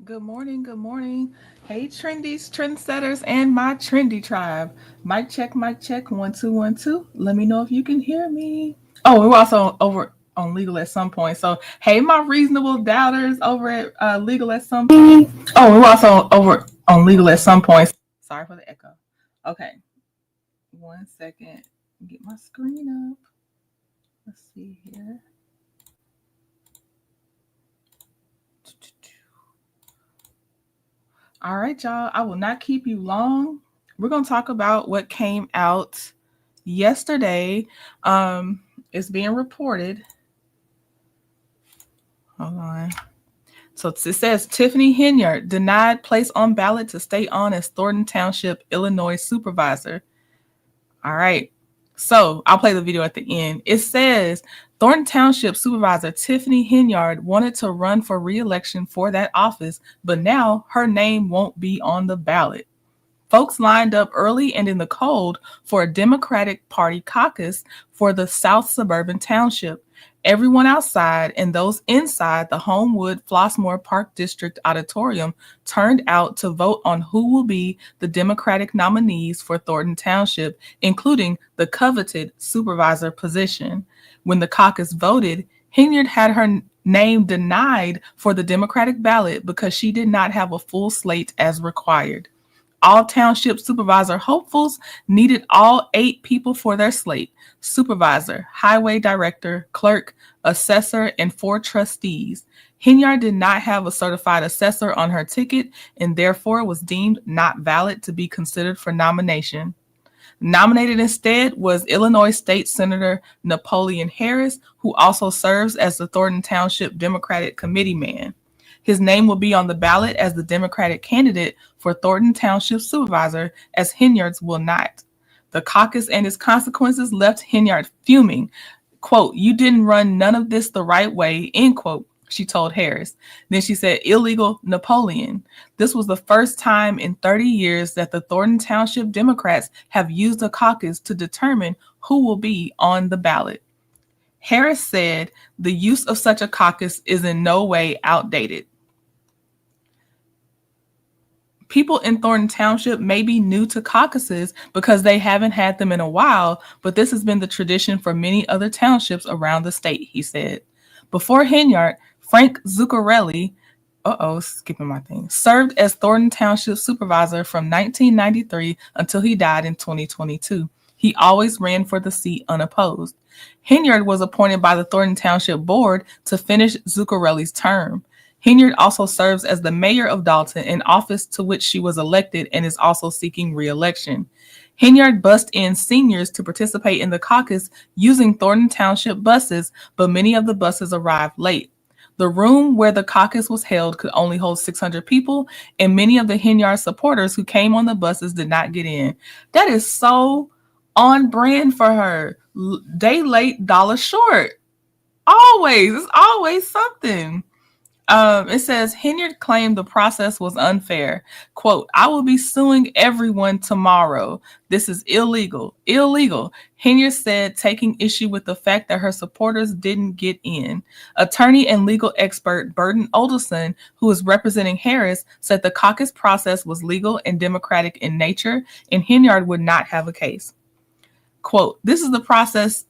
Good morning, good morning. Hey, trendies, trendsetters, and my trendy tribe. Mic check, 1 2 1 2. Let me know if you can hear me. Oh, we're also over on Legal at some point. So, hey, my reasonable doubters over at Legal at some point. Oh, we're also over on Legal at some point. Sorry for the echo. Okay, 1 second. Get my screen up. Let's see here. All right, y'all. I will not keep you long. We're going to talk about what came out yesterday. It's being reported. Hold on. So it says Tiffany Henyard denied place on ballot to stay on as Thornton Township, Illinois supervisor. All right. So I'll play the video at the end. It says Thornton Township Supervisor Tiffany Henyard wanted to run for re-election for that office, but now her name won't be on the ballot. Folks lined up early and in the cold for a Democratic Party caucus for the South Suburban Township. Everyone outside and those inside the Homewood Flossmoor Park District Auditorium turned out to vote on who will be the Democratic nominees for Thornton Township, including the coveted supervisor position. When the caucus voted, Henyard had her name denied for the Democratic ballot because she did not have a full slate as required. All township supervisor hopefuls needed all 8 people for their slate: supervisor, highway director, clerk, assessor, and 4 trustees. Henyard did not have a certified assessor on her ticket and therefore was deemed not valid to be considered for nomination. Nominated instead was Illinois State Senator Napoleon Harris, who also serves as the Thornton Township Democratic Committeeman. His name will be on the ballot as the Democratic candidate for Thornton Township Supervisor, as Henyard's will not. The caucus and its consequences left Henyard fuming. Quote, "You didn't run none of this the right way," end quote, she told Harris. Then she said, "Illegal Napoleon. This was the first time in 30 years that the Thornton Township Democrats have used a caucus to determine who will be on the ballot." Harris said the use of such a caucus is in no way outdated. People in Thornton Township may be new to caucuses because they haven't had them in a while, but this has been the tradition for many other townships around the state, he said. Before Henyard, Frank Zuccarelli, skipping my thing, served as Thornton Township supervisor from 1993 until he died in 2022. He always ran for the seat unopposed. Henyard was appointed by the Thornton Township Board to finish Zuccarelli's term. Henyard also serves as the mayor of Dalton, an office to which she was elected and is also seeking re-election. Henyard bussed in seniors to participate in the caucus using Thornton Township buses, but many of the buses arrived late. The room where the caucus was held could only hold 600 people, and many of the Henyard supporters who came on the buses did not get in. That is so on brand for her. Day late, dollar short. Always. It's always something. It says Henyard claimed the process was unfair. Quote, "I will be suing everyone tomorrow. This is illegal. Illegal." Henyard said, taking issue with the fact that her supporters didn't get in. Attorney and legal expert Burton Olderson, who is representing Harris, said the caucus process was legal and democratic in nature, and Henyard would not have a case. Quote, "This is the process."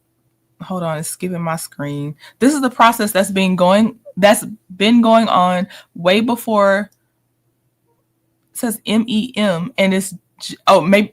Hold on, it's skipping my screen. This is the process that's been going on way before. It says MEM, and it's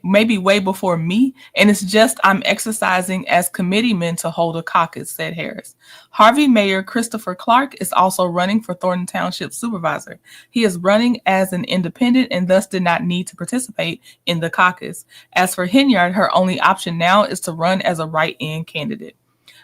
maybe way before me, and it's just I'm exercising as committeeman to hold a caucus, said Harris. Harvey Mayor Christopher Clark is also running for Thornton Township supervisor. He is running as an independent and thus did not need to participate in the caucus. As for Henyard, her only option now is to run as a write-in candidate.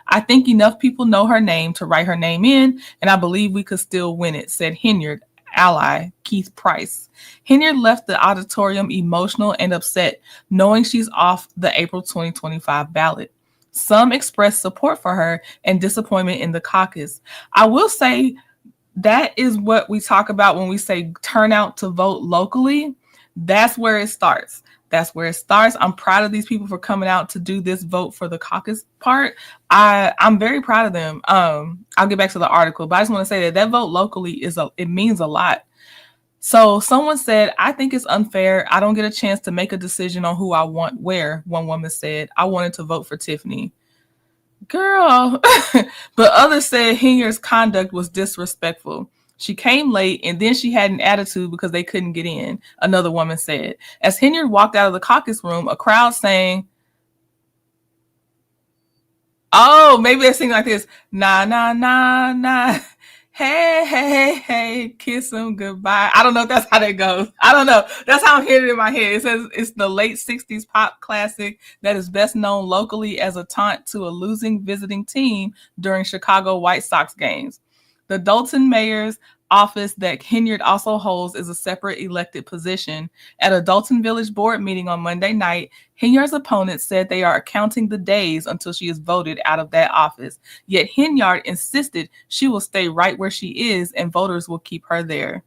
"I think enough people know her name to write her name in, and I believe we could still win it," said Henyard ally Keith Price. Henyard left the auditorium emotional and upset, knowing she's off the April 2025 ballot. Some expressed support for her and disappointment in the caucus. I will say that is what we talk about when we say turn out to vote locally. That's where it starts. That's where it starts. I'm proud of these people for coming out to do this vote for the caucus part. I'm very proud of them. I'll get back to the article, but I just want to say that vote locally it means a lot. So someone said, I think it's unfair. I don't get a chance to make a decision on who I want where, one woman said. I wanted to vote for Tiffany. Girl. But others said Henyard's conduct was disrespectful. She came late and then she had an attitude because they couldn't get in, another woman said. As Henyard walked out of the caucus room, a crowd sang, oh, maybe they sing like this, nah, nah, nah, nah. Hey, hey, hey, kiss him goodbye. I don't know if that's how that goes. I don't know. That's how I'm hearing it in my head. It says it's the late 60s pop classic that is best known locally as a taunt to a losing visiting team during Chicago White Sox games. The Dalton mayor's office that Henyard also holds is a separate elected position. At a Dalton Village board meeting on Monday night, Henyard's opponents said they are counting the days until she is voted out of that office. Yet Henyard insisted she will stay right where she is and voters will keep her there.